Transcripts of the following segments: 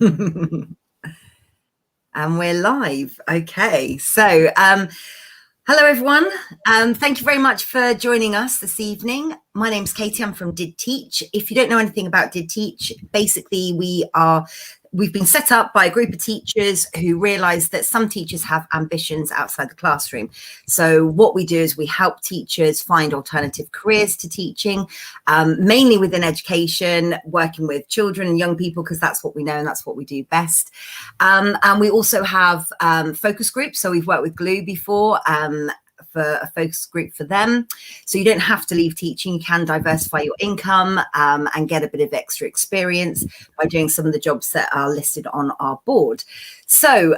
And we're live. Okay, so hello everyone. Thank you very much for joining us this evening. My name's Katie. I'm from EdTech. If you don't know anything about EdTech, basically we've been set up by a group of teachers who realize that some teachers have ambitions outside the classroom. So what we do is we help teachers find alternative careers to teaching, mainly within education, working with children and young people, because that's what we know and that's what we do best. And we also have focus groups. So we've worked with GLUU before, for a focus group for them. So you don't have to leave teaching. You can diversify your income and get a bit of extra experience by doing some of the jobs that are listed on our board. So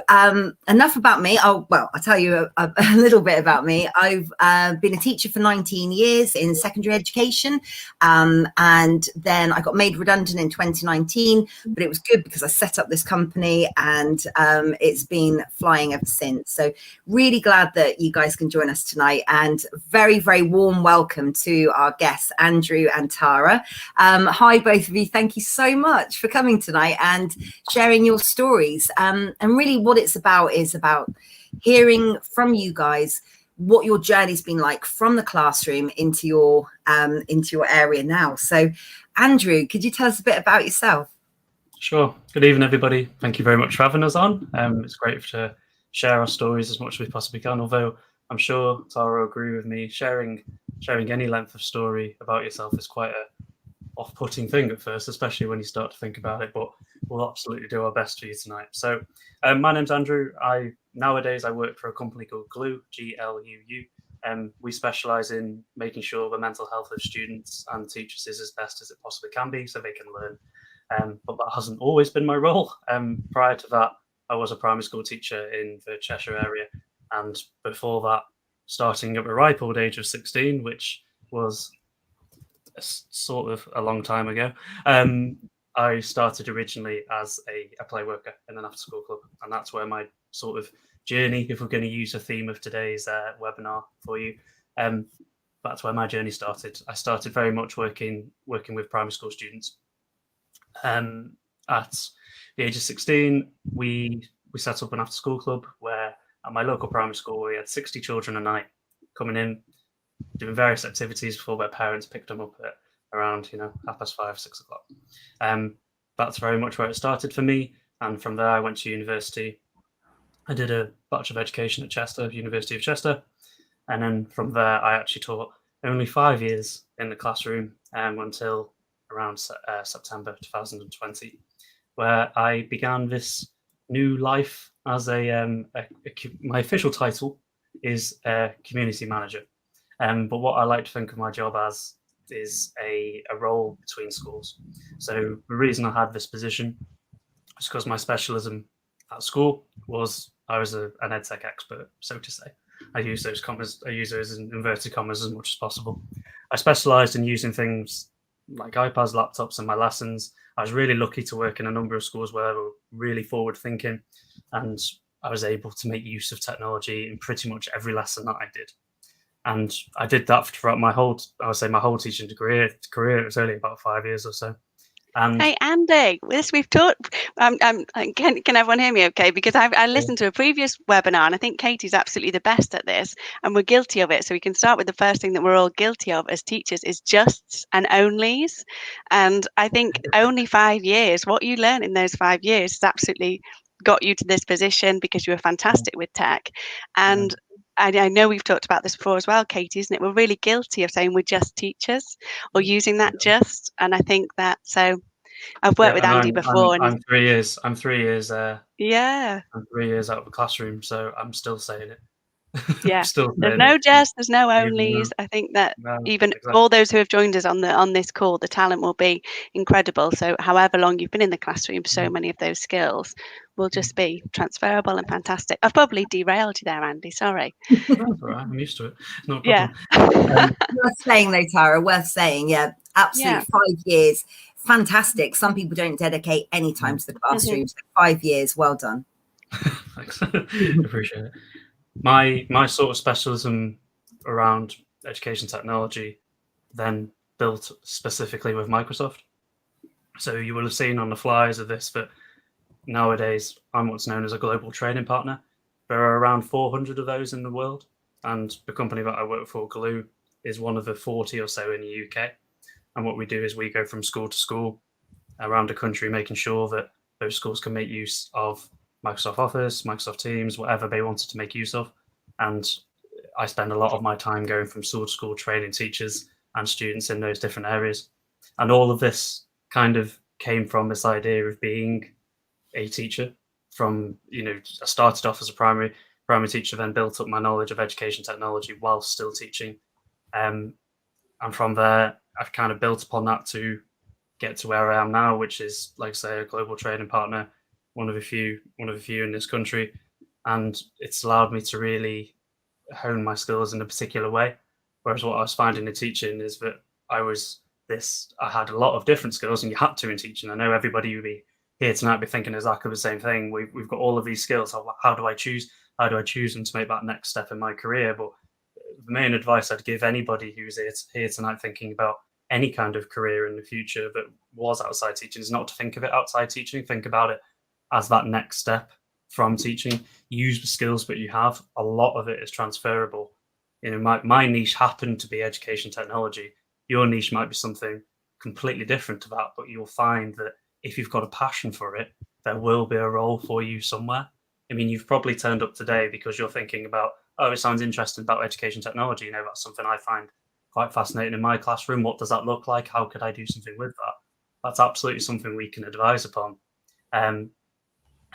enough about me. I'll tell you a little bit about me. I've been a teacher for 19 years in secondary education, and then I got made redundant in 2019, but it was good because I set up this company and it's been flying ever since. So really glad that you guys can join us tonight, and very, very warm welcome to our guests, Andrew and Tara. Hi, both of you. Thank you so much for coming tonight and sharing your stories. And really what it's about is about hearing from you guys what your journey's been like from the classroom into your area now. So Andrew, could you tell us a bit about yourself? Sure. Good evening, everybody. Thank you very much for having us on. It's great to share our stories as much as we possibly can, although I'm sure Tara will agree with me, sharing any length of story about yourself is quite a off-putting thing at first, especially when you start to think about it, but we'll absolutely do our best for you tonight. So my name's Andrew. Nowadays I work for a company called GLUU, G-L-U-U. We specialize in making sure the mental health of students and teachers is as best as it possibly can be so they can learn. But that hasn't always been my role. Prior to that, I was a primary school teacher in the Cheshire area, and before that, starting at the ripe old age of 16, which was sort of a long time ago, I started originally as a play worker in an after-school club, and that's where my sort of journey, if we're going to use a theme of today's webinar for you, that's where my journey started. I started very much working with primary school students. At the age of 16, we set up an after-school club where at my local primary school we had 60 children a night coming in, doing various activities before their parents picked them up at around 5:30, 6 o'clock. That's very much where it started for me, and from there I went to university. I did a Bachelor of Education at Chester, University of Chester, and then from there I actually taught only 5 years in the classroom until around September 2020, where I began this new life as my official title is community manager. But what I like to think of my job as is a role between schools. So the reason I had this position is because my specialism at school was I was an EdTech expert, so to say. I use those in inverted commas as much as possible. I specialised in using things like iPads, laptops in my lessons. I was really lucky to work in a number of schools where they were really forward thinking, and I was able to make use of technology in pretty much every lesson that I did. And I did that throughout my whole teaching career. It was only about 5 years or so. Hey Andy, this we've talked. Can everyone hear me? Okay, because I listened to a previous webinar, and I think Katie's absolutely the best at this, and we're guilty of it. So we can start with the first thing that we're all guilty of as teachers is justs and onlys. And I think only 5 years. What you learn in those 5 years has absolutely got you to this position because you were fantastic with tech. And I know we've talked about this before as well, Katie, isn't it? We're really guilty of saying we're just teachers or using that just. And I think that, so I've worked with Andy before. I'm 3 years. I'm 3 years. Yeah. I'm 3 years out of the classroom, so I'm still saying it. Yeah. There's no just, there's no onlys. I think that all those who have joined us on this call, the talent will be incredible. So however long you've been in the classroom, so many of those skills will just be transferable and fantastic. I've probably derailed you there, Andy. Sorry. That's all right. I'm used to it. No problem. Yeah. Worth saying though, Tara. Worth saying. Yeah, absolutely. Yeah. 5 years. Fantastic. Some people don't dedicate any time to the classroom. So 5 years. Well done. Thanks. Appreciate it. My sort of specialism around education technology then built specifically with Microsoft. So you will have seen on the flyers of this that nowadays I'm what's known as a global training partner. There are around 400 of those in the world, and the company that I work for, GLUU, is one of the 40 or so in the UK. And what we do is we go from school to school around the country, making sure that those schools can make use of Microsoft Office, Microsoft Teams, whatever they wanted to make use of. And I spend a lot of my time going from school to school, training teachers and students in those different areas. And all of this kind of came from this idea of being a teacher. From, I started off as a primary teacher, then built up my knowledge of education technology while still teaching. And from there, I've kind of built upon that to get to where I am now, which is, like I say, a global training partner, one of a few in this country. And it's allowed me to really hone my skills in a particular way. Whereas what I was finding in teaching is that I had a lot of different skills, and you had to in teaching. I know everybody would be here tonight be thinking exactly the same thing. We've got all of these skills. How do I choose them to make that next step in my career? But the main advice I'd give anybody who's here tonight thinking about any kind of career in the future that was outside teaching is not to think of it outside teaching. Think about it as that next step from teaching. Use the skills that you have. A lot of it is transferable. My niche happened to be education technology. Your niche might be something completely different to that, but you'll find that if you've got a passion for it, there will be a role for you somewhere. I mean, you've probably turned up today because you're thinking about, oh, it sounds interesting about education technology. That's something I find quite fascinating in my classroom. What does that look like? How could I do something with that? That's absolutely something we can advise upon.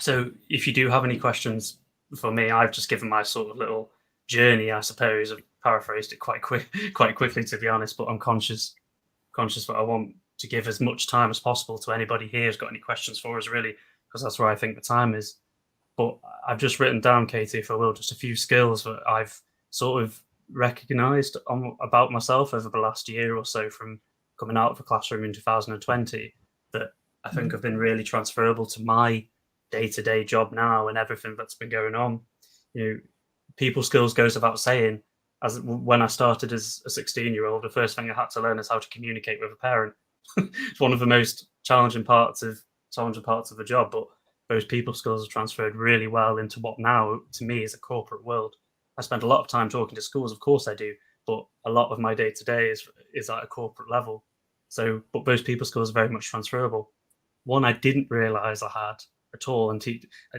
So if you do have any questions for me, I've just given my sort of little journey, I suppose. I've paraphrased it quite quickly, to be honest, but I'm conscious that I want to give as much time as possible to anybody here who's got any questions for us, really, because that's where I think the time is. But I've just written down, Katie, if I will, just a few skills that I've sort of recognised about myself over the last year or so from coming out of the classroom in 2020 that I think have been really transferable to my day-to-day job now and everything that's been going on. People skills goes without saying. As when I started as a 16-year-old, the first thing I had to learn is how to communicate with a parent. It's one of the most challenging parts of the job, but those people skills are transferred really well into what now to me is a corporate world. I spend a lot of time talking to schools, of course I do, but a lot of my day-to-day is at a corporate level. So, but those people skills are very much transferable. One I didn't realize I had at all, and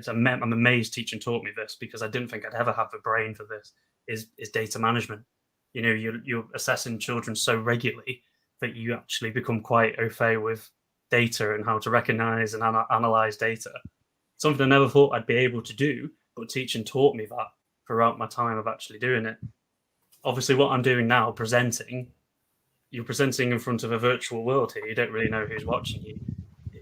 I'm amazed teaching taught me this, because I didn't think I'd ever have the brain for this, is data management. You're assessing children so regularly that you actually become quite au fait with data and how to recognize and analyze data. Something I never thought I'd be able to do, but teaching taught me that throughout my time of actually doing it. Obviously, what I'm doing now, you're presenting in front of a virtual world here. You don't really know who's watching you.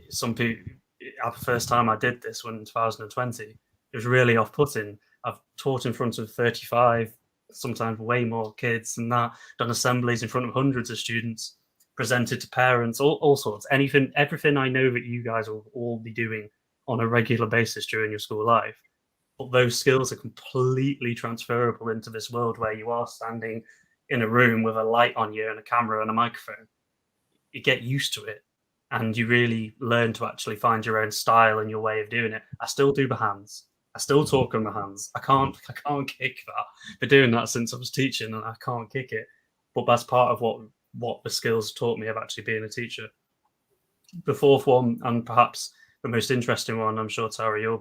Some people, the first time I did this in 2020, it was really off-putting. I've taught in front of 35, sometimes way more kids than that, done assemblies in front of hundreds of students, presented to parents, all sorts, everything I know that you guys will all be doing on a regular basis during your school life. But those skills are completely transferable into this world where you are standing in a room with a light on you and a camera and a microphone. You get used to it and you really learn to actually find your own style and your way of doing it. I still do the hands. I still talk on the hands. I can't kick that. Been doing that since I was teaching and I can't kick it. But that's part of what the skills taught me of actually being a teacher. The fourth one, and perhaps the most interesting one, I'm sure, Tara,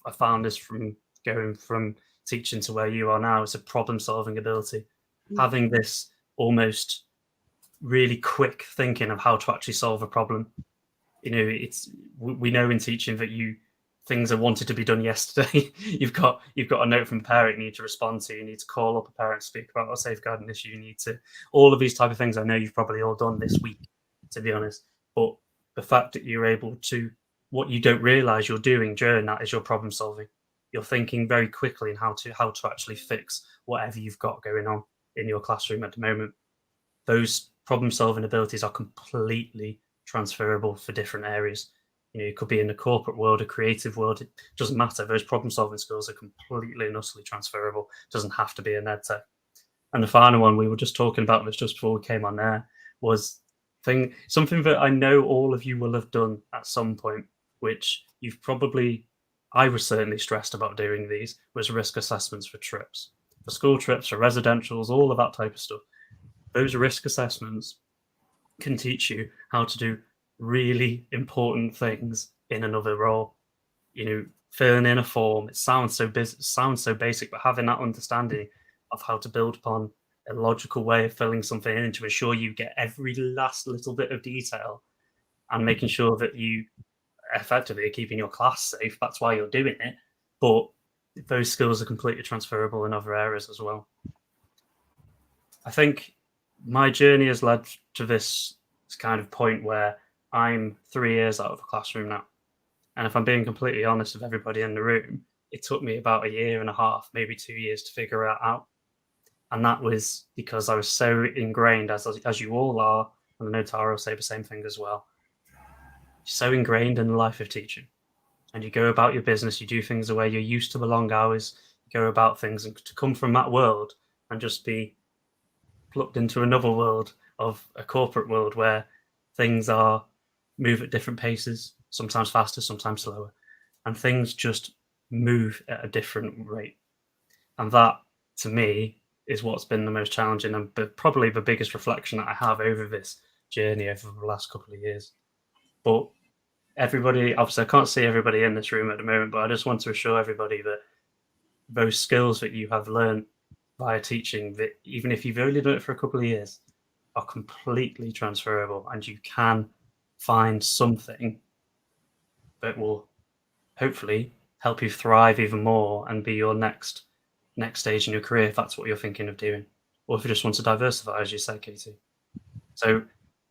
I found this from going from teaching to where you are now, is a problem-solving ability. Having this almost really quick thinking of how to actually solve a problem. We know in teaching that things are wanted to be done yesterday. You've got a note from a parent you need to respond to. You need to call up a parent, speak about a safeguarding issue. You need to, all of these type of things. I know you've probably all done this week, to be honest. But the fact that you're able to, what you don't realize you're doing during that is your problem solving. You're thinking very quickly in how to actually fix whatever you've got going on in your classroom at the moment. Those problem solving abilities are completely transferable for different areas. It could be in the corporate world, a creative world. It doesn't matter. Those problem-solving skills are completely and utterly transferable. It doesn't have to be in EdTech. And the final one we were just talking about this just before we came on there was something that I know all of you will have done at some point, which I was certainly stressed about doing these, was risk assessments for trips, for school trips, for residentials, all of that type of stuff. Those risk assessments can teach you how to do really important things in another role. Filling in a form, it sounds so basic, but having that understanding of how to build upon a logical way of filling something in to ensure you get every last little bit of detail, and making sure that you effectively are keeping your class safe. That's why you're doing it. But those skills are completely transferable in other areas as well. I think my journey has led to this kind of point where I'm 3 years out of the classroom now. And if I'm being completely honest with everybody in the room, it took me about 1.5 years, maybe 2 years to figure it out. And that was because I was so ingrained, as you all are, and I know Tara will say the same thing as well, so ingrained in the life of teaching. And you go about your business, you do things the way you're used to, the long hours, you go about things, and to come from that world and just be plucked into another world of a corporate world where things move at different paces, sometimes faster, sometimes slower, and things just move at a different rate. And that, to me, is what's been the most challenging and probably the biggest reflection that I have over this journey over the last couple of years. But everybody, obviously I can't see everybody in this room at the moment, but I just want to assure everybody that those skills that you have learned via teaching, that even if you've only done it for a couple of years, are completely transferable, and you can find something that will hopefully help you thrive even more and be your next stage in your career, if that's what you're thinking of doing, or if you just want to diversify, as you say, Katie. So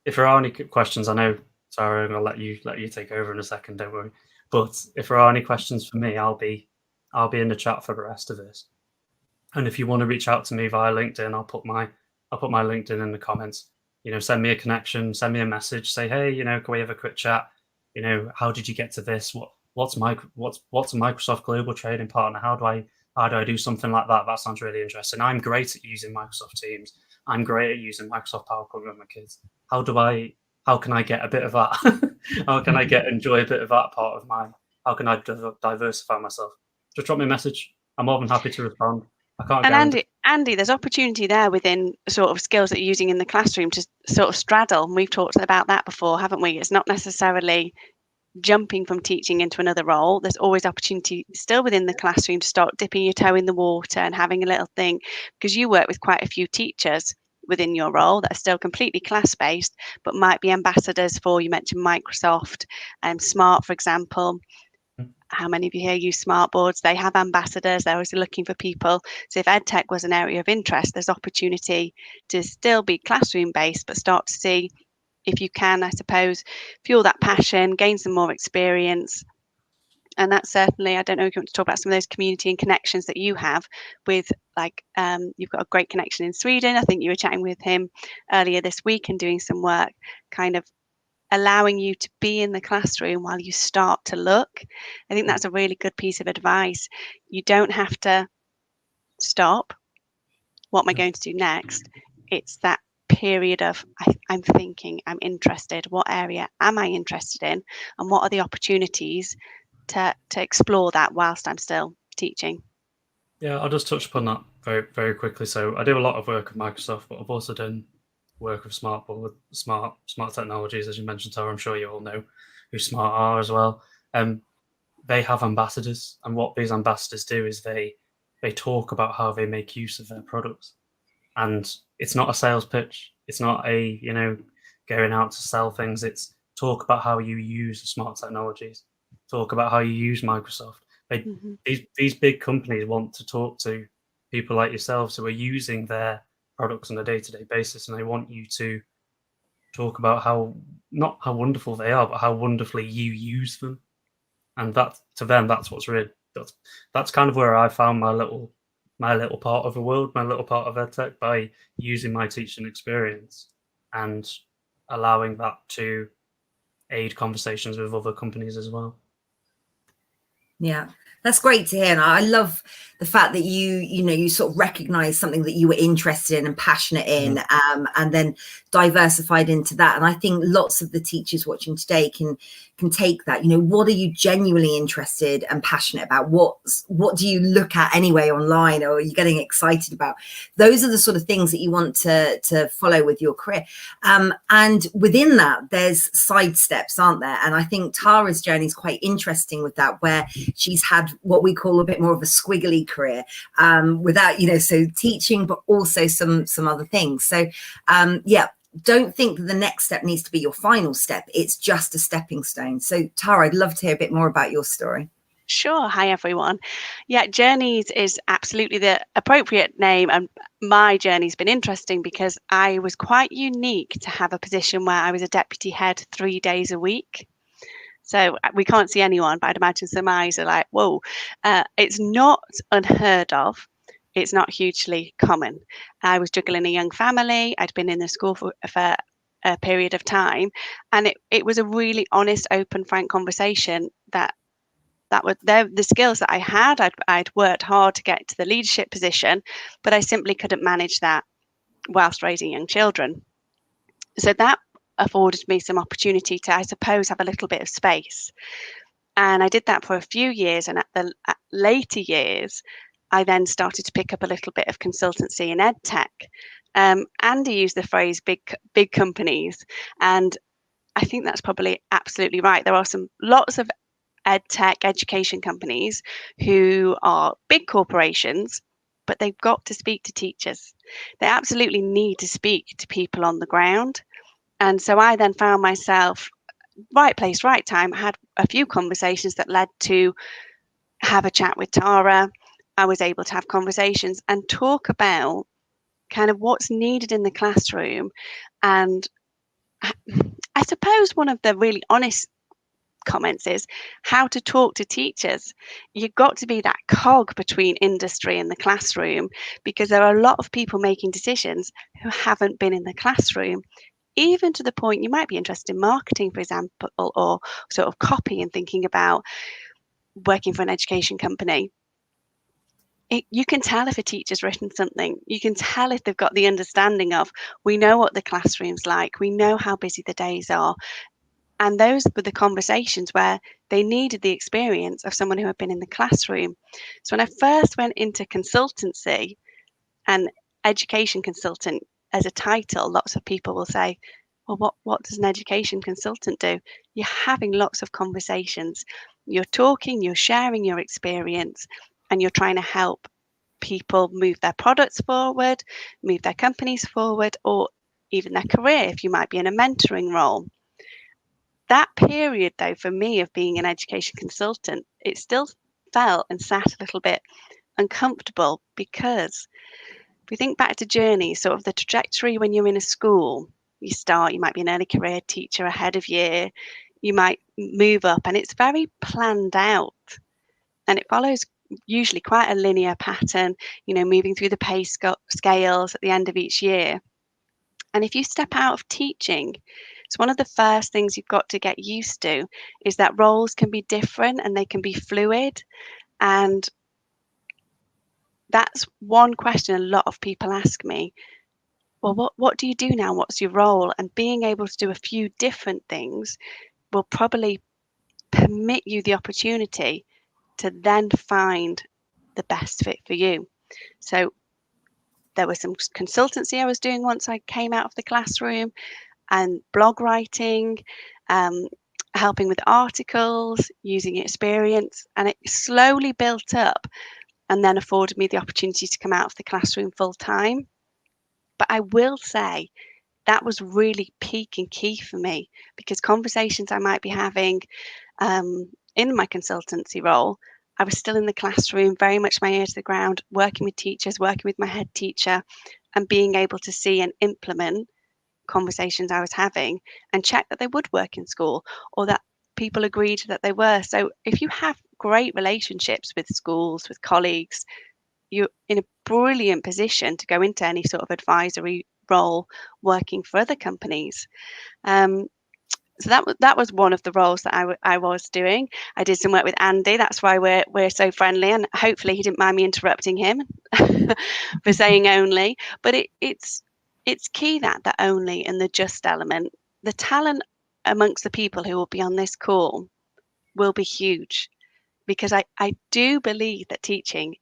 if there are any questions, I know, Sarah, I'm going to let you take over in a second, don't worry. But if there are any questions for me, I'll be in the chat for the rest of this. And if you want to reach out to me via LinkedIn, I'll put my LinkedIn in the comments. Send me a connection, send me a message, say, hey, can we have a quick chat? How did you get to this? What's a Microsoft Global Trading Partner? How do I do something like that? That sounds really interesting. I'm great at using Microsoft Teams. I'm great at using Microsoft PowerPoint with my kids. How can I get a bit of that? How can I enjoy a bit of that part of how can I diversify myself? Just drop me a message. I'm more than happy to respond. I can't And Andy, there's opportunity there within sort of skills that you're using in the classroom to sort of straddle. And we've talked about that before, haven't we? It's not necessarily jumping from teaching into another role. There's always opportunity still within the classroom to start dipping your toe in the water and having a little thing, because you work with quite a few teachers within your role that are still completely class-based, but might be ambassadors for, you mentioned Microsoft and Smart, for example. How many of you here use smart boards? They have ambassadors. They're always looking for people. So if EdTech was an area of interest, there's opportunity to still be classroom based, but start to see if you can, I suppose, fuel that passion, gain some more experience. And that's certainly, I don't know if you want to talk about some of those community and connections that you have with, like, you've got a great connection in Sweden. I think you were chatting with him earlier this week and doing some work, kind of allowing you to be in the classroom while you start to look. I think that's a really good piece of advice. You don't have to stop. What am I going to do next? It's that period of I'm thinking, I'm interested. What area am I interested in? And what are the opportunities to explore that whilst I'm still teaching? Yeah, I'll just touch upon that very, very quickly. So I do a lot of work with Microsoft, but I've also done work with smart technologies, as you mentioned, Tara. I'm sure you all know who Smart are as well. They have ambassadors, and what these ambassadors do is they talk about how they make use of their products. And it's not a sales pitch. It's not going out to sell things. It's talk about how you use smart technologies. Talk about how you use Microsoft. These big companies want to talk to people like yourselves who are using their products on a day-to-day basis, and they want you to talk about not how wonderful they are, but how wonderfully you use them. And that, to them, that's what's really that's kind of where I found my little part of the world, my little part of EdTech, by using my teaching experience and allowing that to aid conversations with other companies as well. Yeah, that's great to hear. And I love the fact that you sort of recognize something that you were interested in and passionate in, and then diversified into that. And I think lots of the teachers watching today can take that. What are you genuinely interested and passionate about? What do you look at anyway online, or are you getting excited about? Those are the sort of things that you want to follow with your career. And within that, there's side steps, aren't there? And I think Tara's journey is quite interesting with that, where she's had what we call a bit more of a squiggly career, without, so teaching, but also some other things. So, don't think that the next step needs to be your final step. It's just a stepping stone. So Tara, I'd love to hear a bit more about your story. Sure. Hi, everyone. Yeah, Journeys is absolutely the appropriate name. And my journey's been interesting because I was quite unique to have a position where I was a deputy head 3 days a week. So we can't see anyone, but I'd imagine some eyes are like, whoa. It's not unheard of. It's not hugely common. I was juggling a young family. I'd been in the school for a period of time. And it was a really honest, open, frank conversation that were the skills that I had. I'd worked hard to get to the leadership position, but I simply couldn't manage that whilst raising young children. So that afforded me some opportunity to, I suppose, have a little bit of space. And I did that for a few years. And at later years, I then started to pick up a little bit of consultancy in EdTech. Andy used the phrase big companies. And I think that's probably absolutely right. There are lots of EdTech education companies who are big corporations, but they've got to speak to teachers. They absolutely need to speak to people on the ground. And so I then found myself right place, right time, had a few conversations that led to have a chat with Tara. I was able to have conversations and talk about kind of what's needed in the classroom. And I suppose one of the really honest comments is how to talk to teachers. You've got to be that cog between industry and the classroom, because there are a lot of people making decisions who haven't been in the classroom, even to the point you might be interested in marketing, for example, or sort of copy and thinking about working for an education company. You can tell if a teacher's written something. You can tell if they've got the understanding of, we know what the classroom's like, we know how busy the days are. And those were the conversations where they needed the experience of someone who had been in the classroom. So when I first went into consultancy, and education consultant as a title, lots of people will say, well, what does an education consultant do? You're having lots of conversations. You're talking, you're sharing your experience, and you're trying to help people move their products forward, move their companies forward, or even their career, if you might be in a mentoring role. That period, though, for me of being an education consultant, it still felt and sat a little bit uncomfortable, because if we think back to Journey, sort of the trajectory when you're in a school, you might be an early career teacher ahead of year, you might move up, and it's very planned out. And it follows usually quite a linear pattern, moving through the pay scales at the end of each year. And if you step out of teaching, it's one of the first things you've got to get used to, is that roles can be different and they can be fluid. And that's one question a lot of people ask me. Well, what do you do now? What's your role? And being able to do a few different things will probably permit you the opportunity to then find the best fit for you. So there was some consultancy I was doing once I came out of the classroom, and blog writing, helping with articles, using experience, and it slowly built up and then afforded me the opportunity to come out of the classroom full time. But I will say that was really peak and key for me, because conversations I might be having in my consultancy role, I was still in the classroom, very much my ear to the ground, working with teachers, working with my head teacher, and being able to see and implement conversations I was having and check that they would work in school, or that people agreed that they were. So if you have great relationships with schools, with colleagues, you're in a brilliant position to go into any sort of advisory role working for other companies. so that was one of the roles that I was doing. I did some work with Andy. That's why we're so friendly, and hopefully he didn't mind me interrupting him for saying only. But it's key that the only and the just element, the talent amongst the people who will be on this call will be huge, because I do believe that teaching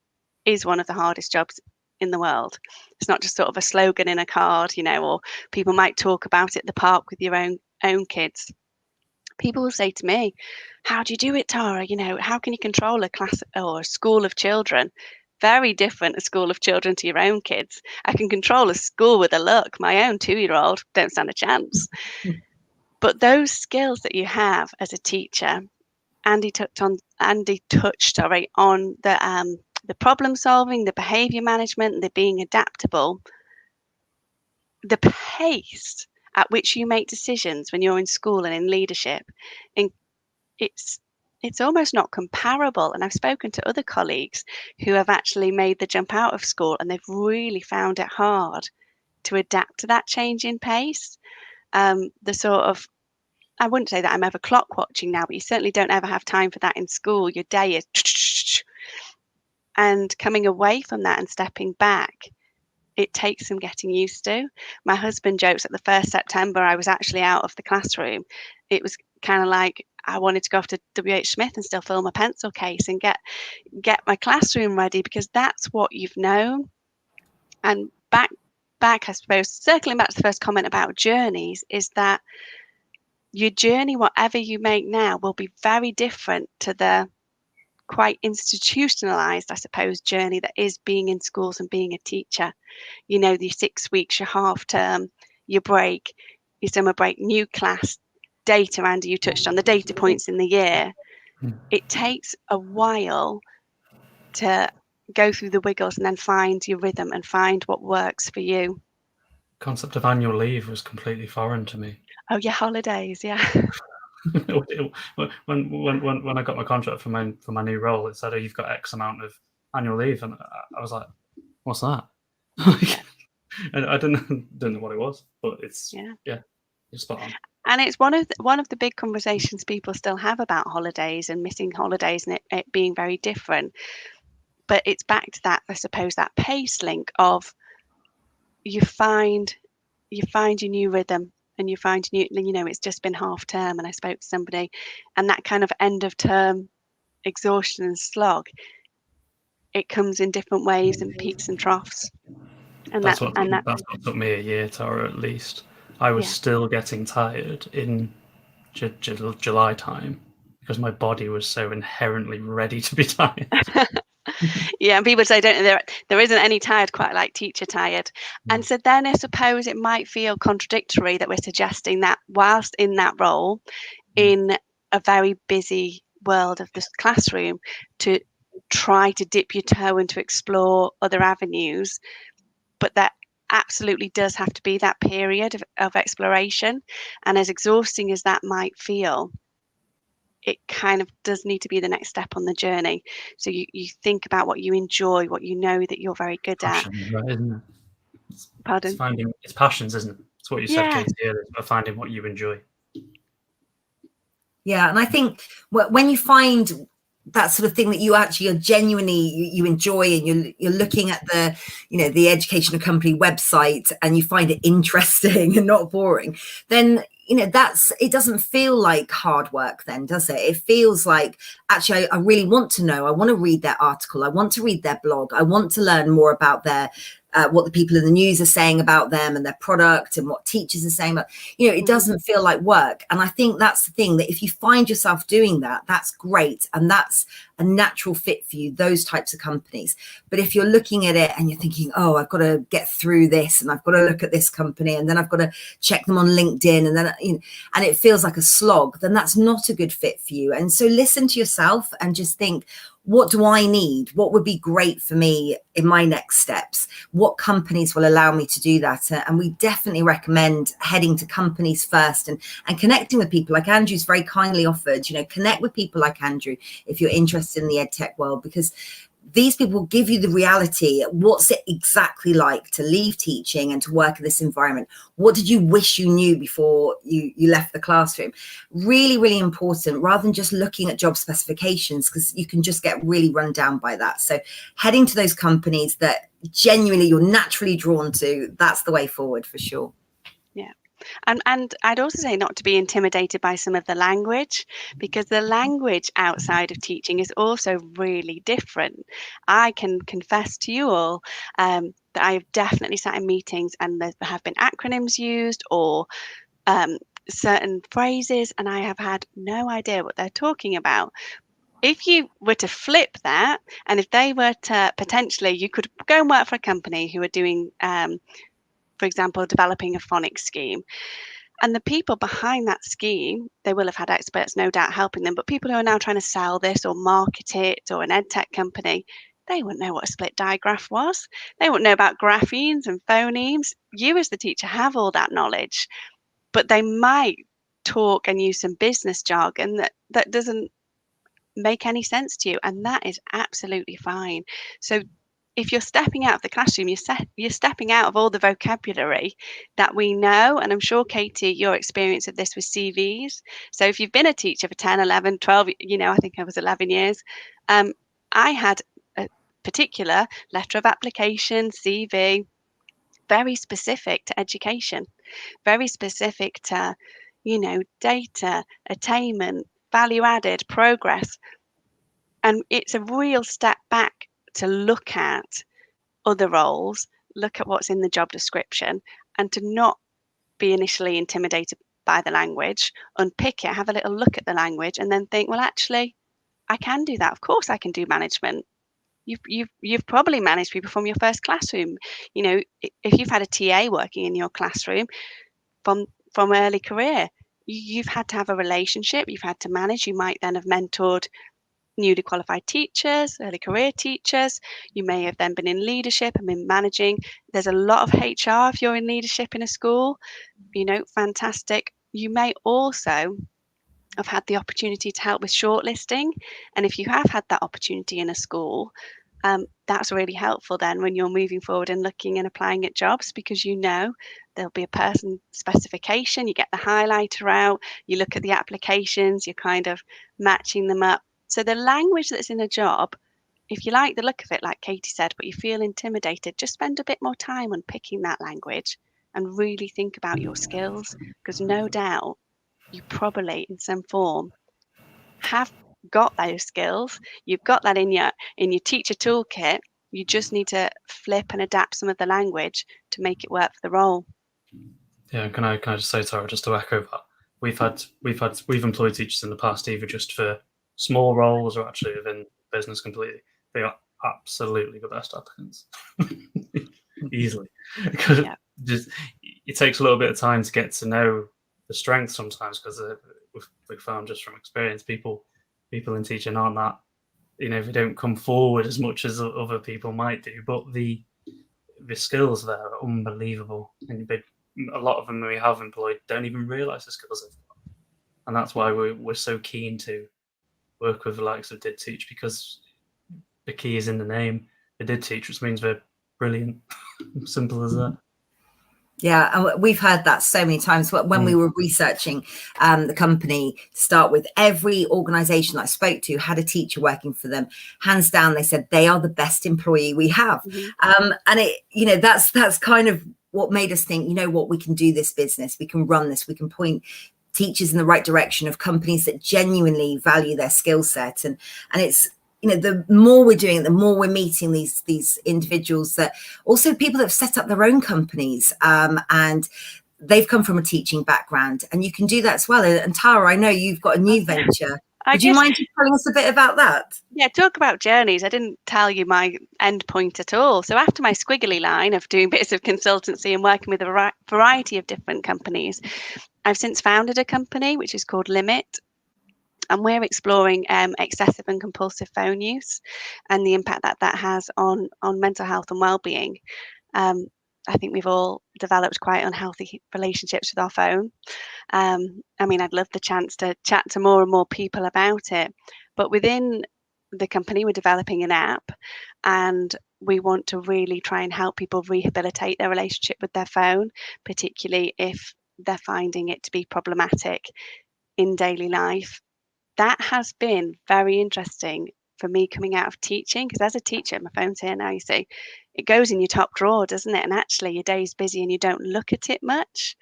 is one of the hardest jobs in the world. It's not just sort of a slogan in a card, or people might talk about it at the park with your own kids. People will say to me, how do you do it, Tara? How can you control a class or a school of children? Very different, a school of children to your own kids. I can control a school with a look. My own 2-year-old don't stand a chance. But those skills that you have as a teacher, Andy touched on the problem solving, the behavior management, the being adaptable, the pace at which you make decisions when you're in school and in leadership, and it's almost not comparable. And I've spoken to other colleagues who have actually made the jump out of school, and they've really found it hard to adapt to that change in pace. The sort of, I wouldn't say that I'm ever clock watching now, but you certainly don't ever have time for that in school. Your day is, and coming away from that and stepping back, it takes some getting used to. My husband jokes that the 1st September I was actually out of the classroom. It was kind of like I wanted to go off to W.H. Smith and still fill my pencil case and get my classroom ready, because that's what you've known. And back, I suppose, circling back to the first comment about journeys, is that your journey, whatever you make now, will be very different to the quite institutionalized, I suppose, journey that is being in schools and being a teacher. The 6 weeks, your half term, your break, your summer break, new class, data. Andy, you touched on the data points in the year. It takes a while to go through the wiggles and then find your rhythm and find what works for you. Concept of annual leave was completely foreign to me. Oh yeah, holidays, yeah. when I got my contract for my new role, it said, "Oh, you've got X amount of annual leave," and I was like, "What's that?" I didn't know what it was, but it's spot on. And it's one of the big conversations people still have about holidays and missing holidays, and it being very different. But it's back to that, I suppose, that pace link of you find your new rhythm. And you find it's just been half term, and I spoke to somebody, and that kind of end of term exhaustion and slog, it comes in different waves and peaks and troughs. And that's what took me a year, Tara, at least. I was still getting tired in July time because my body was so inherently ready to be tired. Yeah, and people say, there isn't any tired quite like teacher tired. And so then I suppose it might feel contradictory that we're suggesting that whilst in that role, in a very busy world of the classroom, to try to dip your toe and to explore other avenues, but that absolutely does have to be that period of exploration. And as exhausting as that might feel, it kind of does need to be the next step on the journey. So you think about what you enjoy, what you know that you're very good at. Right, isn't it? Pardon? It's passions, isn't it? It's what you said, Katie, earlier, about finding what you enjoy. Yeah, and I think when you find that sort of thing that you actually are genuinely you enjoy, and you're looking at the educational company website and you find it interesting and not boring, then it doesn't feel like hard work then, does it? It feels like, actually, I really want to know. I want to read their article. I want to read their blog. I want to learn more about their what the people in the news are saying about them and their product, and what teachers are saying about, it doesn't feel like work. And I think that's the thing, that if you find yourself doing that, that's great. And that's a natural fit for you, those types of companies. But if you're looking at it and you're thinking, oh, I've got to get through this, and I've got to look at this company, and then I've got to check them on LinkedIn, and then, and it feels like a slog, then that's not a good fit for you. And so listen to yourself and just think, what do I need? What would be great for me in my next steps? What companies will allow me to do that? And we definitely recommend heading to companies first and connecting with people like Andrew's very kindly offered, connect with people like Andrew if you're interested in the EdTech world, because these people give you the reality. What's it exactly like to leave teaching and to work in this environment? What did you wish you knew before you left the classroom? Really, really important, rather than just looking at job specifications, because you can just get really run down by that. So heading to those companies that genuinely you're naturally drawn to, that's the way forward for sure. Yeah. And I'd also say not to be intimidated by some of the language, because the language outside of teaching is also really different. I can confess to you all that I've definitely sat in meetings and there have been acronyms used or certain phrases, and I have had no idea what they're talking about. If you were to flip that, and if they were to potentially, you could go and work for a company who are doing, for example, developing a phonics scheme. And the people behind that scheme, they will have had experts, no doubt, helping them. But people who are now trying to sell this or market it, or an EdTech company, they wouldn't know what a split digraph was. They wouldn't know about graphemes and phonemes. You as the teacher have all that knowledge, but they might talk and use some business jargon that doesn't make any sense to you. And that is absolutely fine. So if you're stepping out of the classroom, you're stepping out of all the vocabulary that we know. And I'm sure, Katie, your experience of this with CVs. So if you've been a teacher for 10, 11, 12, I think I was 11 years, I had a particular letter of application, CV, very specific to education, very specific to, data, attainment, value added, progress. And it's a real step back to look at other roles, look at what's in the job description, and to not be initially intimidated by the language, unpick it, have a little look at the language, and then think, well, actually, I can do that. Of course I can do management. You've probably managed people from your first classroom. If you've had a TA working in your classroom from early career, you've had to have a relationship, you've had to manage, you might then have mentored newly qualified teachers, early career teachers. You may have then been in leadership and been managing. There's a lot of HR if you're in leadership in a school, fantastic. You may also have had the opportunity to help with shortlisting. And if you have had that opportunity in a school, that's really helpful then when you're moving forward and looking and applying at jobs, because there'll be a person specification, you get the highlighter out, you look at the applications, you're kind of matching them up. So the language that's in a job, if you like the look of it, like Katie said, but you feel intimidated, just spend a bit more time on picking that language and really think about your skills, because no doubt you probably in some form have got those skills. You've got that in your teacher toolkit. You just need to flip and adapt some of the language to make it work for the role. Yeah, can I just say, Tara, just to echo that, we've employed teachers in the past, either just for small roles or actually within business completely. They are absolutely the best applicants, easily, because it takes a little bit of time to get to know the strengths sometimes, because we've found just from experience, people in teaching aren't that, they don't come forward as much as other people might do, but the skills there are unbelievable, and a lot of them we have employed don't even realise the skills they've got, and that's why we're so keen to work with the likes of EdTech, because the key is in the name, EdTech, which means they're brilliant. Simple as that. Yeah, and we've heard that so many times. When we were researching the company to start with, every organisation I spoke to had a teacher working for them. Hands down, they said they are the best employee we have. And it, that's kind of what made us think, we can do this business, we can run this, we can point teachers in the right direction of companies that genuinely value their skill set. And it's, the more we're doing it, the more we're meeting these individuals, that also people that have set up their own companies, and they've come from a teaching background, and you can do that as well. And Tara, I know you've got a new venture. Would you mind just telling us a bit about that? Yeah, talk about journeys. I didn't tell you my end point at all. So after my squiggly line of doing bits of consultancy and working with a variety of different companies, I've since founded a company which is called Limit. And we're exploring excessive and compulsive phone use and the impact that has on mental health and well-being. I think we've all developed quite unhealthy relationships with our phone. I'd love the chance to chat to more and more people about it. But within the company, we're developing an app, and we want to really try and help people rehabilitate their relationship with their phone, particularly if they're finding it to be problematic in daily life. That has been very interesting for me coming out of teaching, because as a teacher, my phone's here now, you see, it goes in your top drawer, doesn't it? And actually your day's busy and you don't look at it much.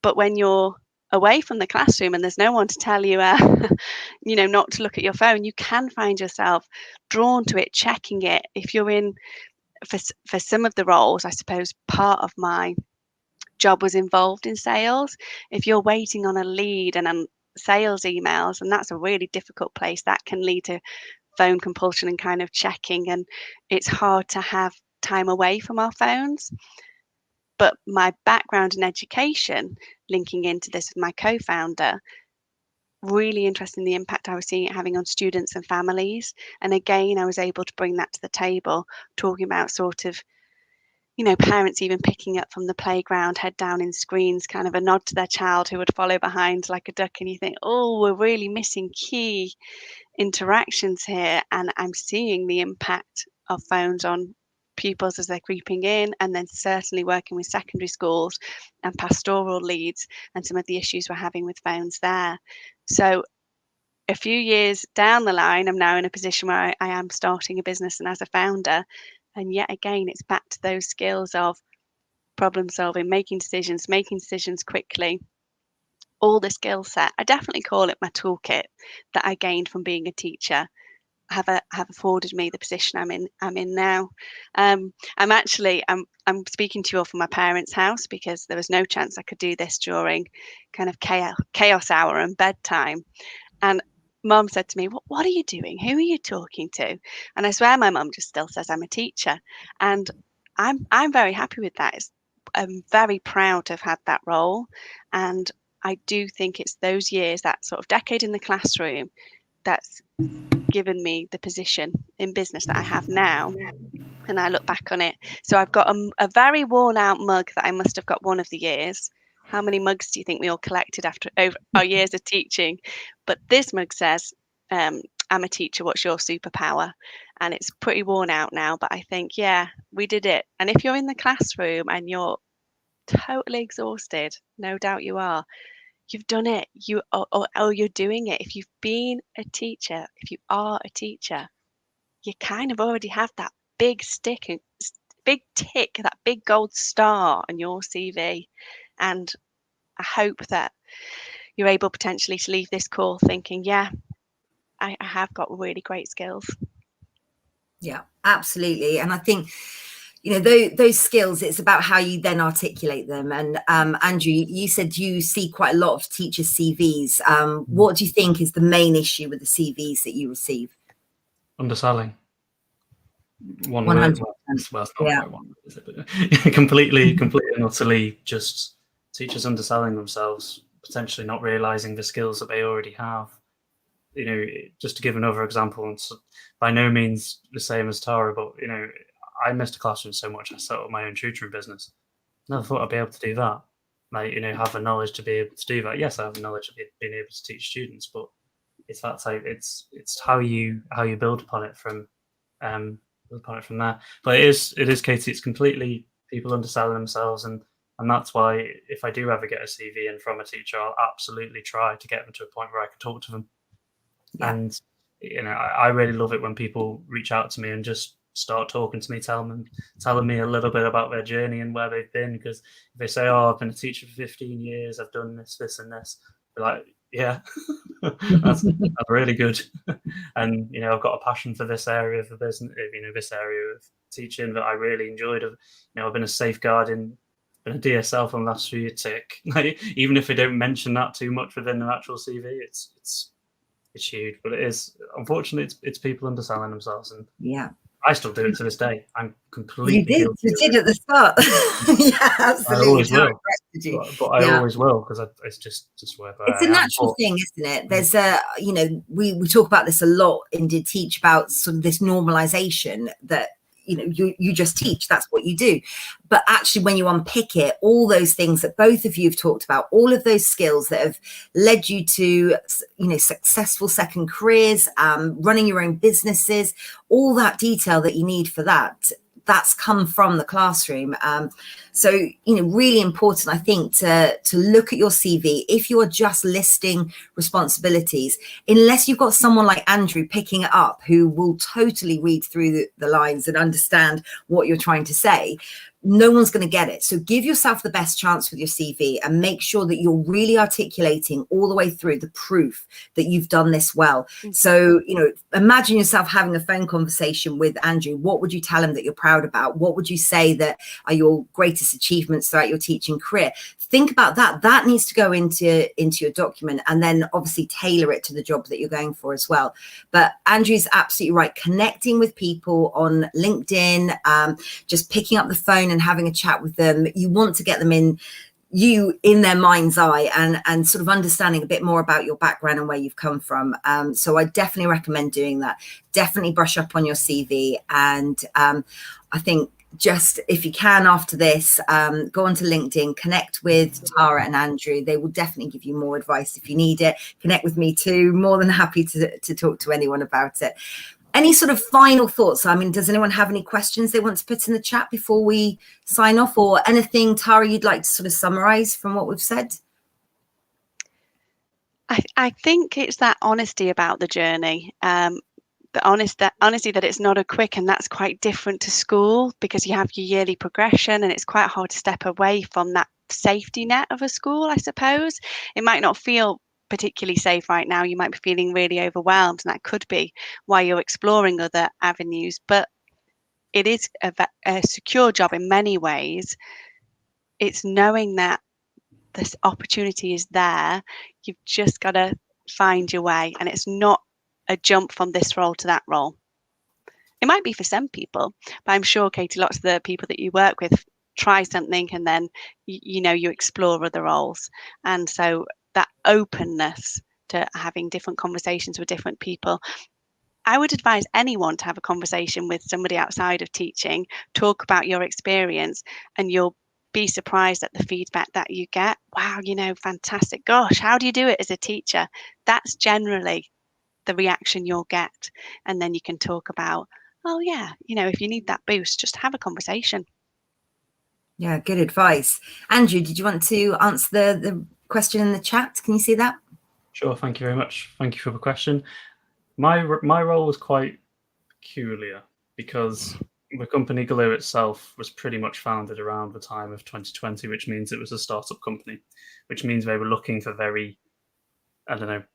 But when you're away from the classroom and there's no one to tell you, not to look at your phone, you can find yourself drawn to it, checking it. If you're in, for some of the roles, I suppose part of my job was involved in sales. If you're waiting on a lead and on sales emails, and that's a really difficult place, that can lead to phone compulsion and kind of checking, and it's hard to have time away from our phones. But my background in education, linking into this with my co-founder, really interested in the impact I was seeing it having on students and families. And again, I was able to bring that to the table, talking about sort of, parents even picking up from the playground, head down in screens, kind of a nod to their child who would follow behind like a duck. And you think, oh, we're really missing key interactions here. And I'm seeing the impact of phones on pupils as they're creeping in, and then certainly working with secondary schools and pastoral leads and some of the issues we're having with phones there. So a few years down the line, I'm now in a position where I am starting a business and as a founder. And yet again, it's back to those skills of problem solving, making decisions quickly, all the skill set. I definitely call it my toolkit that I gained from being a teacher have afforded me the position I'm in now. I'm speaking to you all from my parents' house, because there was no chance I could do this during kind of chaos hour and bedtime. And Mum said to me, what are you doing? Who are you talking to? And I swear my mum just still says I'm a teacher. And I'm very happy with that. I'm very proud to have had that role. And I do think it's those years, that sort of decade in the classroom, that's given me the position in business that I have now. And I look back on it. So I've got a very worn out mug that I must have got one of the years. How many mugs do you think we all collected after over our years of teaching? But this mug says, I'm a teacher, what's your superpower? And it's pretty worn out now, but I think, yeah, we did it. And if you're in the classroom and you're totally exhausted, no doubt you are, you've done it. You're doing it. If you've been a teacher, if you are a teacher, you kind of already have that big stick and big tick, that big gold star on your CV. And I hope that you're able potentially to leave this call thinking, yeah, I have got really great skills. Yeah, absolutely. And I think, those skills, it's about how you then articulate them. And Andrew, you said you see quite a lot of teachers' CVs. What do you think is the main issue with the CVs that you receive? Underselling. 100%. Well, it's not quite one, is it? But completely and utterly just teachers underselling themselves, potentially not realizing the skills that they already have. Just to give another example, and so, by no means the same as Tara, but I missed a classroom so much I set up my own tutoring business. Never thought I'd be able to do that. Have the knowledge to be able to do that. Yes, I have the knowledge of being able to teach students, but it's that type. It's how you build upon it from there. But it is, Katie. It's completely people underselling themselves, and that's why if I do ever get a CV in from a teacher, I'll absolutely try to get them to a point where I can talk to them. Yeah. And I really love it when people reach out to me and just start talking to me, telling me a little bit about their journey and where they've been. Because if they say, "Oh, I've been a teacher for 15 years, I've done this, and this," they're like, "Yeah, that's really good." And I've got a passion for this area of the business, this area of teaching that I really enjoyed. I've been a safeguarding, been a DSL from last year tick. Even if they don't mention that too much within their actual CV, it's huge. But it is, unfortunately, it's people underselling themselves, and yeah. I still do it to this day. I'm completely You did at the start. Yeah, absolutely. I always will. But I always will, because it's just where it's a natural thing, isn't it? There's we talk about this a lot in Did Teach, about sort of this normalization that you just teach, that's what you do. But actually, when you unpick it, all those things that both of you have talked about, all of those skills that have led you to, successful second careers, running your own businesses, all that detail that you need for that's come from the classroom. So, really important, I think, to look at your CV. If you are just listing responsibilities, unless you've got someone like Andrew picking it up, who will totally read through the lines and understand what you're trying to say, no one's going to get it. So give yourself the best chance with your CV and make sure that you're really articulating all the way through the proof that you've done this well. So, imagine yourself having a phone conversation with Andrew. What would you tell him that you're proud about? What would you say that are your greatest achievements throughout your teaching career? Think about that. That needs to go into your document, and then obviously tailor it to the job that you're going for as well. But Andrew's absolutely right. Connecting with people on LinkedIn, just picking up the phone and having a chat with them. You want to get them in their mind's eye and sort of understanding a bit more about your background and where you've come from. So I definitely recommend doing that. Definitely brush up on your CV. And I think just if you can after this, go onto LinkedIn, connect with Tara and Andrew. They will definitely give you more advice if you need it. Connect with me too. More than happy to talk to anyone about it. Any sort of final thoughts? I mean, does anyone have any questions they want to put in the chat before we sign off, or anything, Tara, you'd like to sort of summarize from what we've said? I think it's that honesty about the journey. The honesty that it's not a quick, and that's quite different to school, because you have your yearly progression and it's quite hard to step away from that safety net of a school, I suppose. It might not feel particularly safe right now. You might be feeling really overwhelmed, and that could be why you're exploring other avenues. But it is a secure job in many ways. It's knowing that this opportunity is there. You've just got to find your way, and it's not a jump from this role to that role. It might be for some people, but I'm sure, Katie, lots of the people that you work with try something and then you explore other roles. And so that openness to having different conversations with different people, I would advise anyone to have a conversation with somebody outside of teaching, talk about your experience, and you'll be surprised at the feedback that you get. Wow, fantastic. Gosh, how do you do it as a teacher? That's generally the reaction you'll get. And then you can talk about, oh yeah, if you need that boost, just have a conversation. Yeah, good advice. Andrew, did you want to answer the question in the chat? Can you see that? Sure, thank you very much. Thank you for the question. My role was quite peculiar because the company GLUU itself was pretty much founded around the time of 2020, which means it was a startup company, which means they were looking for very,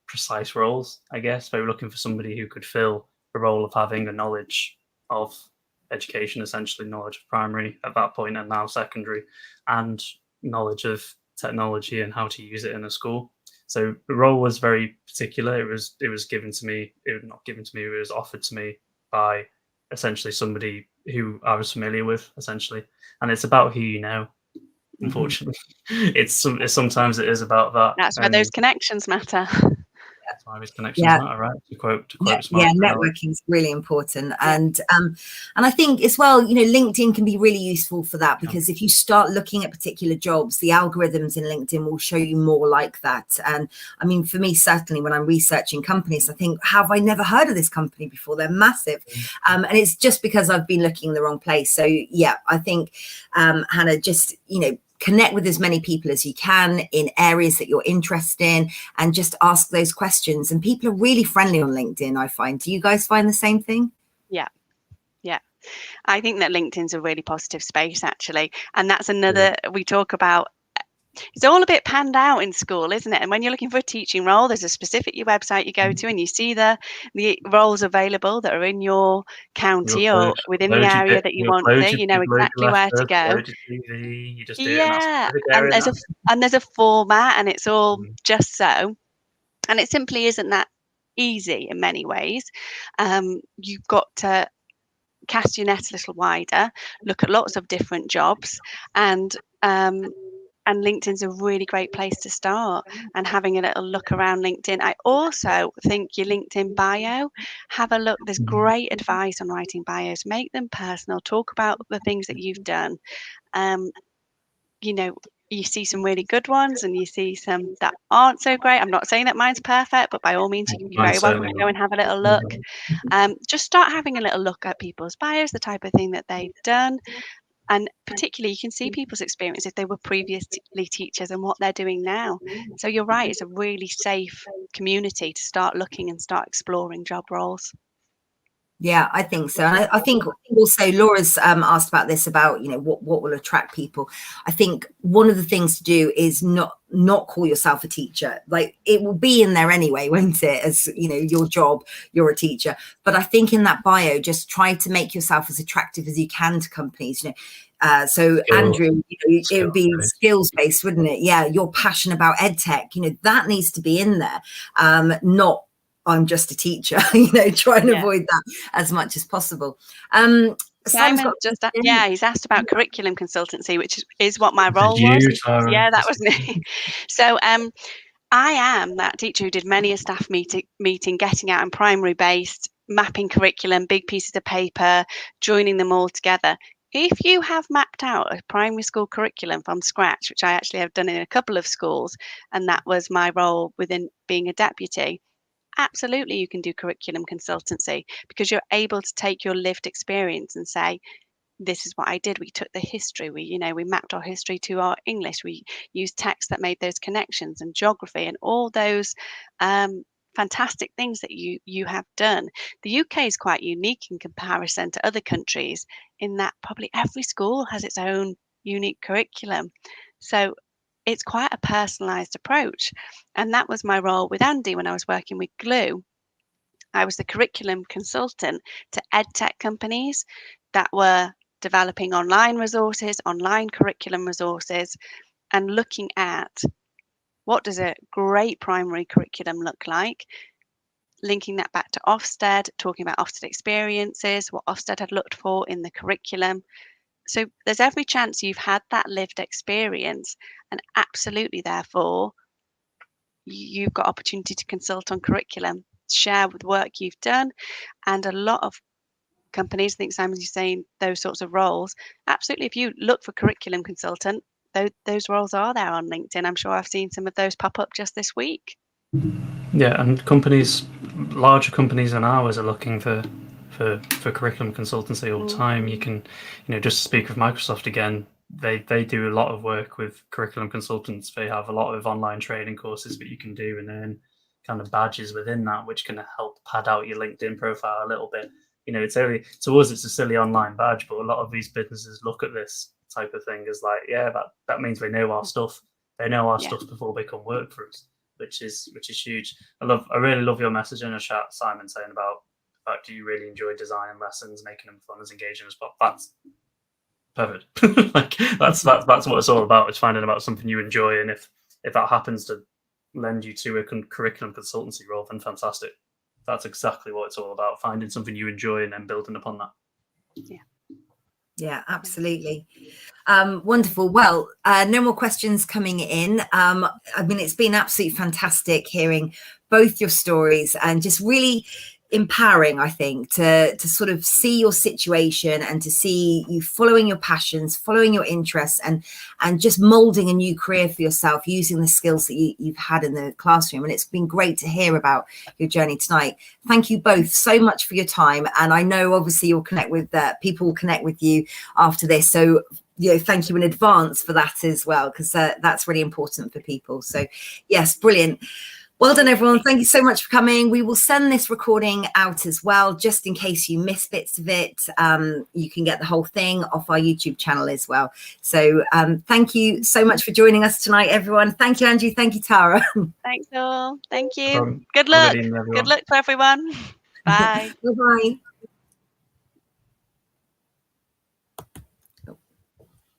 precise roles, I guess. They were looking for somebody who could fill the role of having a knowledge of education, essentially knowledge of primary at that point and now secondary, and knowledge of technology and how to use it in a school. So the role was very particular. It was given to me. It was not given to me. It was offered to me by essentially somebody who I was familiar with, essentially. And it's about who you know. Unfortunately, sometimes it is about that. That's where those connections matter. That's why those connections matter, right? To quote networking is really important. And I think as well, LinkedIn can be really useful for that, because if you start looking at particular jobs, the algorithms in LinkedIn will show you more like that. And I mean, for me, certainly when I'm researching companies, I think, have I never heard of this company before? They're massive. And it's just because I've been looking in the wrong place. So yeah, I think, Hannah, just, connect with as many people as you can in areas that you're interested in, and just ask those questions. And people are really friendly on LinkedIn, I find. Do you guys find the same thing? Yeah. I think that LinkedIn's a really positive space, actually. And that's another, we talk about, it's all a bit panned out in school, isn't it? And when you're looking for a teaching role, there's a specific website you go to, and you see the roles available that are in your county or within the area that you want to. You know exactly where to go. You just do it and there's a format, and it's all just so. And it simply isn't that easy in many ways. You've got to cast your net a little wider, look at lots of different jobs, and And LinkedIn's a really great place to start, and having a little look around LinkedIn. I also think your LinkedIn bio, have a look. There's great advice on writing bios. Make them personal. Talk about the things that you've done. You know, you see some really good ones and you see some that aren't so great. I'm not saying that mine's perfect, but by all means, you can be very welcome to go and have a little look. Just start having a little look at people's bios, the type of thing that they've done. And particularly, you can see people's experience if they were previously teachers and what they're doing now. So you're right, it's a really safe community to start looking and start exploring job roles. Yeah, I think so. And I think also Laura's asked about this, about, you know, what will attract people. I think one of the things to do is not call yourself a teacher. Like, it will be in there anyway, won't it? As, you know, your job, you're a teacher. But I think in that bio, just try to make yourself as attractive as you can to companies, you know. So skills. Andrew, you know, it would be skills based, wouldn't it? Yeah, you're passionate about EdTech, you know, that needs to be in there. Not I'm just a teacher, you know, try and avoid that as much as possible. Simon just he's asked about curriculum consultancy, which is what my role was. Yeah, that was me. So I am that teacher who did many a staff meeting, getting out and primary based, mapping curriculum, big pieces of paper, joining them all together. If you have mapped out a primary school curriculum from scratch, which I actually have done in a couple of schools, and that was my role within being a deputy, absolutely you can do curriculum consultancy, because you're able to take your lived experience and say, this is what I did. We took the history, we mapped our history to our English, we used text that made those connections, and geography, and all those fantastic things that you have done. The UK is quite unique in comparison to other countries in that probably every school has its own unique curriculum. So it's quite a personalised approach. And that was my role with Andy when I was working with GLUU. I was the curriculum consultant to EdTech companies that were developing online resources, online curriculum resources, and looking at what does a great primary curriculum look like, linking that back to Ofsted, talking about Ofsted experiences, what Ofsted had looked for in the curriculum. So there's every chance you've had that lived experience, and absolutely, therefore, you've got opportunity to consult on curriculum, share with work you've done. And a lot of companies, I think Simon's saying those sorts of roles, absolutely, if you look for curriculum consultant, those roles are there on LinkedIn. I'm sure I've seen some of those pop up just this week. Yeah, and companies, larger companies than ours, are looking for curriculum consultancy all the time. You can, you know, just speak with Microsoft again. They do a lot of work with curriculum consultants. They have a lot of online training courses that you can do and earn kind of badges within that, which can help pad out your LinkedIn profile a little bit. You know, it's only to us, it's a silly online badge, but a lot of these businesses look at this type of thing as like, yeah, that means they know our stuff. They know our stuff before they come work for us, which is huge. I really love your message in the chat, Simon, saying about do you really enjoy designing lessons, making them fun, as engaging as possible. That's perfect. Like that's what it's all about. It's finding about something you enjoy, and if that happens to lend you to a curriculum consultancy role, then fantastic. That's exactly what it's all about: finding something you enjoy and then building upon that. Yeah, absolutely. Wonderful. Well, no more questions coming in. I mean, it's been absolutely fantastic hearing both your stories, and just really empowering, I think, to sort of see your situation and to see you following your passions, following your interests, and just molding a new career for yourself using the skills that you've had in the classroom. And it's been great to hear about your journey tonight. Thank you both so much for your time. And I know obviously you'll connect with people will connect with you after this. So, you know, thank you in advance for that as well, because that's really important for people. So yes, brilliant. Well done, everyone. Thank you so much for coming. We will send this recording out as well, just in case you miss bits of it. You can get the whole thing off our YouTube channel as well. So thank you so much for joining us tonight, everyone. Thank you, Andrew. Thank you, Tara. Thanks all. Thank you. Good luck. Good luck to everyone. Bye. Bye-bye.